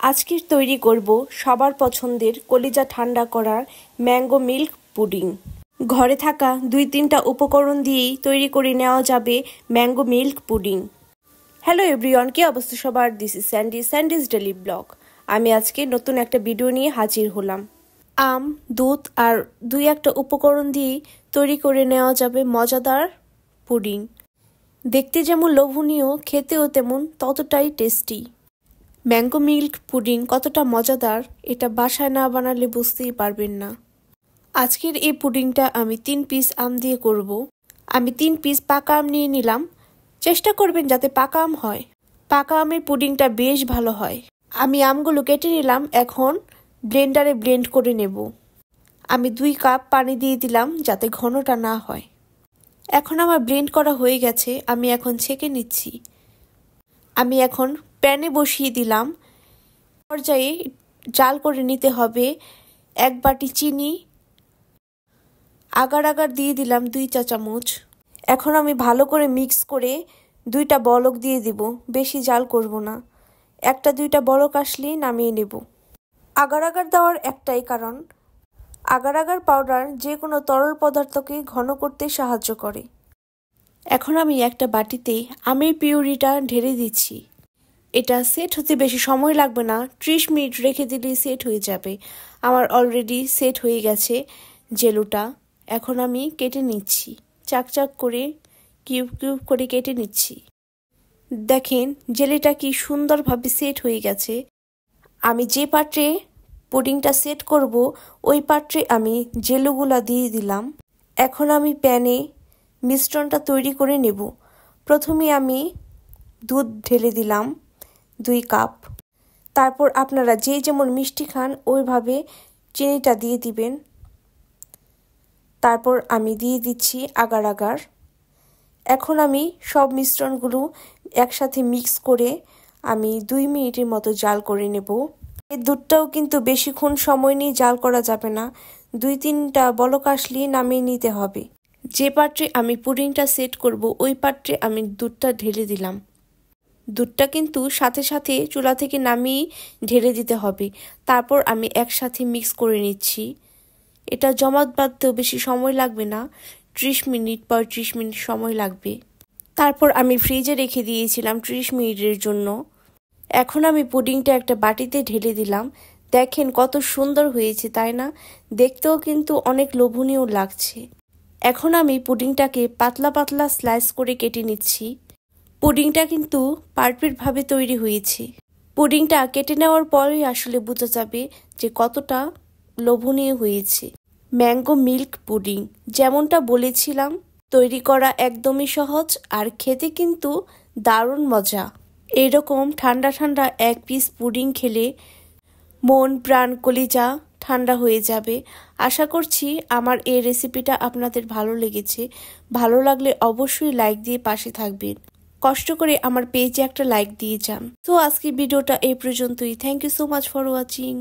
আজকে তৈরি করব সবার পছন্দের কলিজা ঠান্ডা করার ম্যাঙ্গো মিল্ক পুডিং। ঘরে থাকা 2-3টা উপকরণ দিয়েই তৈরি করে নেওয়া যাবে mango milk pudding. Hello everyone, কি অবস্থা সবার? This is Sandy's daily blog. আমি আজকে নতুন একটা ভিডিও নিয়ে হাজির হলাম। আম, দুধ আর 2-1টা উপকরণ দিয়েই তৈরি করে নেওয়া যাবে মজাদার পুডিং। দেখতে যেমন লোভনীয়, খেতেও তেমন ততটাই টেস্টি। ম্যাঙ্গো মিল্ক পুডিং কতটা মজাদার এটা বাসায় না বানালে বুঝতেই পারবেন না। আজকের এই পুডিংটা আমি 3 পিস আম দিয়ে করব। আমি 3 পিস পাকা আম নিয়ে নিলাম। চেষ্টা করবেন যাতে পাকা আম হয়। পাকা আমের পুডিংটা বেশ ভালো হয়। আমি আমগুলো কেটে নিলাম, এখন ব্লেন্ডারে ব্লেন্ড করে নেব। আমি 2 কাপ পানি দিয়ে দিলাম যাতে ঘনটা না হয়। এখন আমার ব্লেন্ড করা হয়ে গেছে, আমি এখন ছেঁকে নিচ্ছি। আমি এখন প্যানে বসিয়ে দিলাম। পর্যায়ে জাল করে নিতে হবে 1 বাটি চিনি। আগার দিয়ে দিলাম 2 চা চামচ। এখন আমি ভালো করে মিক্স করে 2টা বলক দিয়ে দিব। বেশি জাল করব না, 1-2টা বলক আসলেই নামিয়ে নেব। আগার দেওয়ার একটাই কারণ, আগার পাউডার যে কোনো তরল পদার্থকে ঘন করতে সাহায্য করে। এখন আমি একটা বাটিতে আমের পিউরিটা ঢেলে দিচ্ছি। এটা সেট হতে বেশি সময় লাগবে না, 30 মিনিট রেখে দিলেই সেট হয়ে যাবে। আমার অলরেডি সেট হয়ে গেছে জেলোটা। এখন আমি কেটে নিচ্ছি, চাক করে কিউব করে কেটে নিচ্ছি। দেখেন জেলিটা কি সুন্দরভাবে সেট হয়ে গেছে। আমি যে পাত্রে পুডিংটা সেট করব ওই পাত্রে আমি জেলোগুলা দিয়ে দিলাম। এখন আমি প্যানে মিশ্রণটা তৈরি করে নেব। প্রথমে আমি দুধ ঢেলে দিলাম 2 কাপ। তারপর আপনারা যে যেমন মিষ্টি খান ওইভাবে চিনিটা দিয়ে দিবেন। তারপর আমি দিয়ে দিচ্ছি আগার। এখন আমি সব মিশ্রণগুলো একসাথে মিক্স করে আমি 2 মিনিটের মতো জাল করে নেব। এই দুধটাও কিন্তু বেশিক্ষণ সময় নিয়ে জাল করা যাবে না, 2-3টা বলক আসলেই নামিয়ে নিতে হবে। যে পাত্রে আমি পুডিংটা সেট করব ওই পাত্রে আমি দুধটা ঢেলে দিলাম। দুধটা কিন্তু সাথে সাথে চুলা থেকে নামিয়ে ঢেলে দিতে হবে। তারপর আমি একসাথে মিক্স করে নিচ্ছি। এটা জমাট বাঁধতেও বেশি সময় লাগবে না, 30 মিনিট 35 মিনিট সময় লাগবে। তারপর আমি ফ্রিজে রেখে দিয়েছিলাম 30 মিনিটের জন্য। এখন আমি পুডিংটা একটা বাটিতে ঢেলে দিলাম। দেখেন কত সুন্দর হয়েছে, তাই না? দেখতেও কিন্তু অনেক লোভনীয় লাগছে। এখন আমি পুডিংটাকে পাতলা স্লাইস করে কেটে নিচ্ছি। পুডিংটা কিন্তু পারফেক্টভাবে তৈরি হয়েছে। পুডিংটা কেটে নেওয়ার পরেই আসলে বোঝা যাবে যে কতটা লোভনীয় হয়েছে। ম্যাঙ্গো মিল্ক পুডিং যেমনটা বলেছিলাম, তৈরি করা একদমই সহজ আর খেতে কিন্তু দারুণ মজা। এরকম ঠান্ডা 1 পিস পুডিং খেলে মন প্রাণ কলিজা ঠান্ডা হয়ে যাবে। আশা করছি আমার এই রেসিপিটা আপনাদের ভালো লেগেছে। ভালো লাগলে অবশ্যই লাইক দিয়ে পাশে থাকবেন। কষ্ট করে আমার পেজে একটা লাইক দিয়ে যান। তো আজকের ভিডিওটা এই পর্যন্তই। Thank you so much for watching.